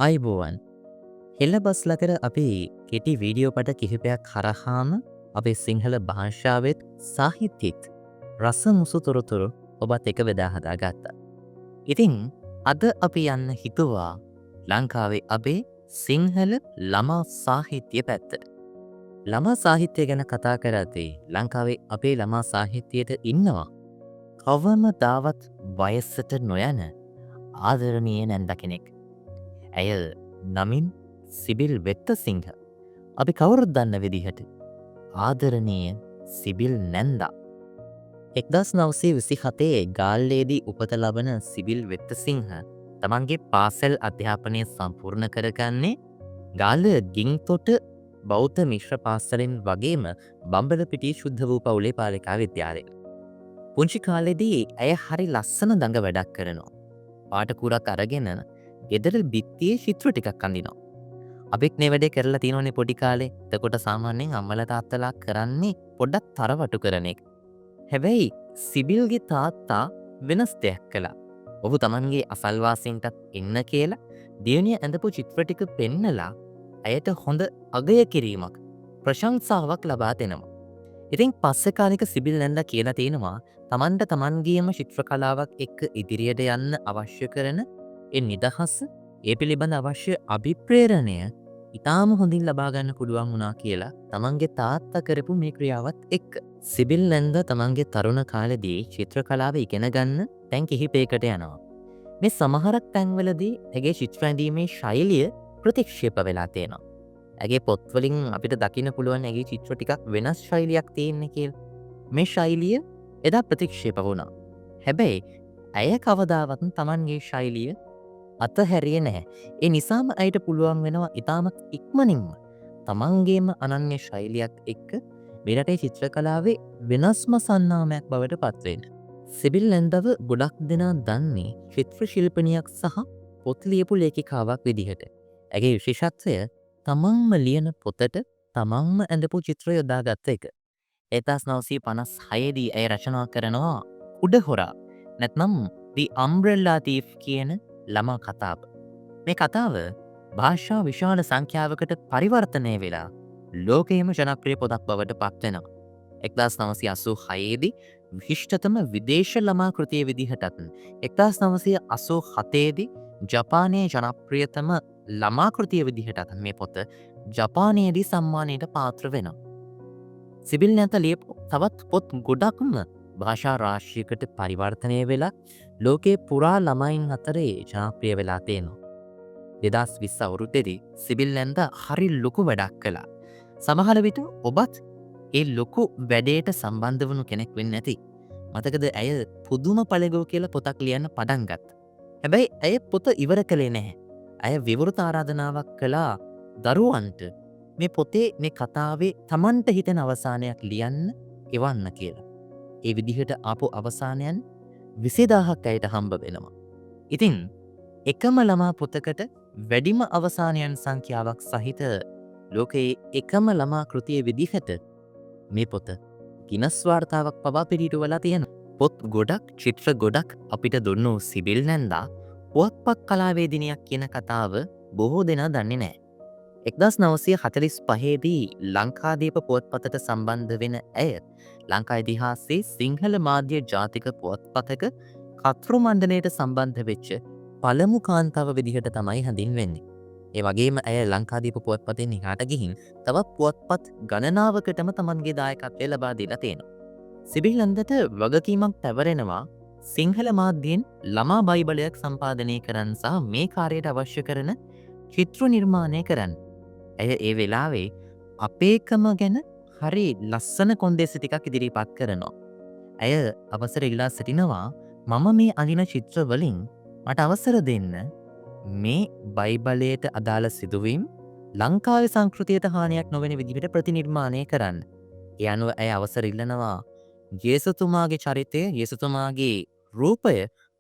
අයිබෝවන් හෙල්ල බස්ලකර අපි කෙටි වීඩියෝ පට කිහිපයක් හරහාම අපේ සිංහල භාෂාවත් සාහිත්‍යත් රස මුසු තොරතුරු ඔබත් එක වෙදා හදා ගත්තා. ඉතිං අද අපි යන්න හිතුවා ලංකාවේ අපේ සිංහල ළමා සාහිත්‍ය පැත්තට. ළමා සාහිත්‍යය ගැන කතා කරද්දී ලංකාවේ අපේ ළමා සාහිත්‍යයට ඉන්නවා කවම දාවත් වයස්සට නොයන ආදරණීය නැන්ද කෙනෙක්. ඇය නමින් සිබිල් වෙත්තසිංහ. අපි කවුරුත් දන්න විදිහට ආදරණීය සිබිල් නැන්දා. 1927 ගාල්ලේදී උපත ලබන සිබිල් වෙත්තසිංහ තමන්ගේ පාසල් අධ්‍යාපනය සම්පූර්ණ කරගන්නේ ගාල්ල ගින්තොට බෞද්ධ මිශ්‍ර පාසලෙන් වගේම බම්බලපිටිය ශුද්ධ වූ පවුලේ පාලිකා විද්‍යාලය. පුංචි කාලෙදී ඇය හරි ලස්සන දඟ වැඩක් කරනවා. පාටකුරක් අරගෙන ගෙදර බිත්තියේ චිත්‍ර ටිකක් අඳිනවා. අපිත් මේ වැඩේ කරලා තියෙනවනේ පොඩි කාලේ. එතකොට සාමාන්‍යයෙන් අම්මලා තාත්තලා කරන්නේ පොඩ්ඩක් තරවටු කරන එක. හැබැයි සිබිල්ගේ තාත්තා වෙනස් දෙයක් කළා. ඔහු තමන්ගේ අසල්වාසීන්ටත් එන්න කියලා දියණිය ඇඳපු චිත්‍ර ටික පෙන්නලා ඇයට හොඳ අගය කිරීමක් ප්‍රශංසාවක් ලබා දෙනවා. ඉතින් පස්සේ කාලෙක සිබිල් නැන්දා කියලා තියෙනවා තමන්ට තමන්ගේම චිත්‍ර කලාවක් එක්ක ඉදිරියට යන්න අවශ්‍ය කරන ඒ නිදහස ඒ පිළිබඳ අවශ්‍ය අභිප්‍රේරණය ඉතාම හොඳින් ලබා ගන්න පුළුවන් වුණා කියලා තමන්ගේ තාත්තා කරපු මේ ක්‍රියාවත් එක්ක. සිබිල් නැන්දා තමන්ගේ තරුණ කාලෙදී චිත්‍ර කලාව ඉගෙන ගන්න තැන් කිහිපයකට යනවා. මේ සමහරක් තැන්වලදී ඇගේ චිත්‍ර ඇඳීමේ ශෛලිය ප්‍රතික්ෂේප වෙලා තියෙනවා. ඇගේ පොත්වලින් අපිට දකින්න පුළුවන් ඇගේ චිත්‍ර ටිකක් වෙනස් ශෛලියක් තියෙන්නේ කියලා. මේ ශෛලිය එදා ප්‍රතික්ෂේප වුණා. හැබැයි ඇය කවදාවත් තමන්ගේ ශෛලිය අතහැරියේ නැහැ. ඒ නිසාම ඇයට පුළුවන් වෙනවා ඉතාමත් ඉක්මනින්ම තමන්ගේම අනන්‍ය ශෛලියක් එක්ක මේ රටේ චිත්‍ර කලාවේ වෙනස්ම සන්නාමයක් බවට පත් වෙන්න. සිබිල් නැන්දව ගොඩක් දෙනා දන්නේ චිත්‍ර ශිල්පිනියක් සහ පොත් ලියපු ලේඛිකාවක් විදිහට. ඇගේ විශේෂත්වය තමන්ම ලියන පොතට තමන්ම ඇඳපු චිත්‍ර යොදාගත්ත එක. 1956 දී ඇය රචනා කරනවා උඩහොරා නැත්නම් The Umbrella Thief කියන ළමා කතාව. මේ කතාව භාෂා විශාල සංඛ්‍යාවකට පරිවර්තනය වෙලා ලෝකයේම ජනප්‍රිය පොතක් බවට පත් වෙනවා. 1986 දී විශිෂ්ටතම විදේශ ළමා කෘතිය විදිහටත් 1987 දී ජපානයේ ජනප්‍රියතම ළමා කෘතිය විදිහටත් මේ පොත ජපානයේදී සම්මානයට පාත්‍ර වෙනවා. සිබිල් නැන්දා ලියපු තවත් පොත් ගොඩක්ම භාෂා රාශියකට පරිවර්තනය වෙලා ලෝකේ පුරා ළමයින් අතරේ ජනප්‍රිය වෙලා තියෙනවා. 2020 අවුරුද්දේදී සිබිල් නැන්දා හරි ලොකු වැඩක් කළා. සමහර විට ඔබත් ඒ ලොකු වැඩේට සම්බන්ධ වුණු කෙනෙක් වෙන්න ඇති. මතකද ඇය පුදුම පළගෝ කියලා පොතක් ලියන්න පටන් ගත්තා. හැබැයි ඇය පොත ඉවර කළේ නැහැ. ඇය විවෘත ආරාධනාවක් කළා දරුවන්ට මේ පොතේ මේ කතාවේ Tamanට හිතෙන අවසානයක් ලියන්න එවන්න කියලා. ඒ විදිහට ආපු අවසානයන් 20000ක් ඇයට හම්බ වෙනවා. ඉතින් එකම ළමා පොතකට වැඩිම අවසානයන් සංඛ්‍යාවක් සහිත ලෝකයේ එකම ළමා කෘතිය විදිහට මේ පොත ගිනස් වාර්තාවක් පවා පිළිටුවලා තියෙනවා. පොත් ගොඩක් චිත්‍ර ගොඩක් අපිට දුන්නු සිබිල් නැන්දා පුවත්පත් කලාවේදිනියක් කියන කතාව බොහෝ දෙනා දන්නේ නැහැ. 1945 දී ලංකාදීප පුවත්පතට සම්බන්ධ වෙන ඇය ලංකා ඉතිහාසයේ සිංහල මාධ්‍ය ජාතික පුවත්පතක කතෘ මණ්ඩලයට සම්බන්ධ වෙච්ච පළමු කාන්තාව විදිහට තමයි හැඳින්වෙන්නේ. ඒ වගේම ඇය ලංකාදීප පුවත්පතෙන් එහාට ගිහින් තවත් පුවත්පත් ගණනාවකටම තමන්ගේ දායකත්වය ලබා දීලා තියෙනවා. සිබිල් නැන්දාට වගකීමක් පැවරෙනවා සිංහල මාධ්‍යයෙන් ළමා බයිබලයක් සම්පාදනය කරන්න සහ මේ කාර්යයට අවශ්‍ය කරන චිත්‍ර නිර්මාණය කරන්න. ඇය ඒ වෙලාවේ අපේකම ගැන හරි ලස්සන කොන්දේසි ටිකක් ඉදිරිපත් කරනවා. ඇය අවසර ඉල්ලා සිටිනවා මම මේ අඳින චිත්‍ර වලින් මට අවසර දෙන්න මේ බයිබලයට අදාළ සිදුවීම් ලංකාවේ සංස්කෘතියට හානියක් නොවන විදිහට ප්‍රතිනිර්මාණය කරන්න. ඒ අනුව ඇය අවසර ඉල්ලනවා යේසුතුමාගේ චරිතය යේසුතුමාගේ රූපය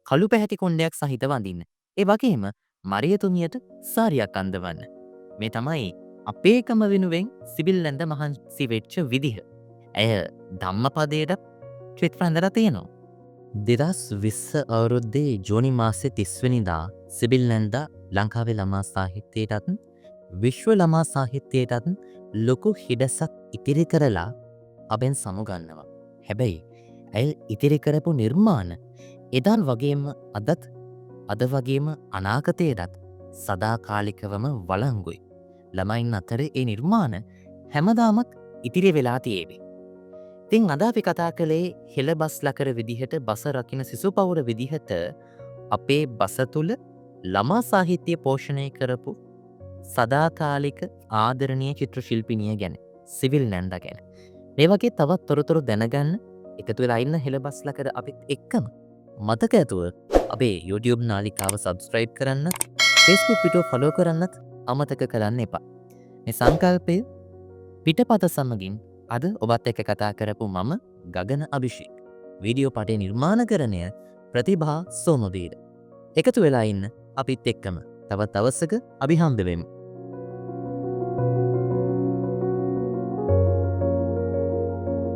කළු පැහැති කොණ්ඩයක් සහිතව අඳින්න. ඒ වගේම මරියතුමියට සාරියක් අඳවන්න. මේ තමයි අපේකම වෙනුවෙන් සිබිල් නැන්දා මහන්සි වෙච්ච විදිහ. ඇය ධම්මපදයට චිත්‍ර ඇඳලා තියෙනවා. 2020 අවුරුද්දේ ජූනි මාසේ 30 වෙනිදා සිබිල් නැන්දා ලංකාවේ ළමා සාහිත්‍යයටත් විශ්ව ළමා සාහිත්‍යයටත් ලොකු හිඩසක් ඉතිරි කරලා අපෙන් සමුගන්නවා. හැබැයි ඇය ඉතිරි කරපු නිර්මාණ එදාන් වගේම අදත් අද වගේම අනාගතයටත් සදාකාලිකවම වලංගුයි. ළමයින් අතර ඒ නිර්මාණ හැමදාමත් ඉතිරි වෙලා තියේවි. තින් අද අපි කතා කළේ හෙළ බස් ලකර විදිහට බස රකින සිසු පවුර විදිහට අපේ බස තුළ ළමා සාහිත්‍යය පෝෂණය කරපු සදාකාලික ආදරණීය චිත්‍ර ශිල්පිනිය ගැන සිවිල් නැන්ද ගැන. මේ වගේ තවත් තොරතුරු දැනගන්න එකතු වෙලා ඉන්න හෙළ බස් ලකර අපිත් එක්කම මතක ඇතුව අපේ YouTube නාලිකාව සබස්ක්‍රයිබ් කරන්නත් Facebook පිටුව ෆලෝ කරන්නත් අමතක කරන්න එපා. මේ සංකල්පය පිටපත සමගින් අද ඔබත් එක්ක කතා කරපු මම ගගන අභිෂේක්. වීඩියෝ පටේ නිර්මාණකරණය ප්‍රතිභා සෝමවීර. එකතු වෙලා ඉන්න අපිත් එක්කම තවත් දවසක අපි හම්බ වෙමු.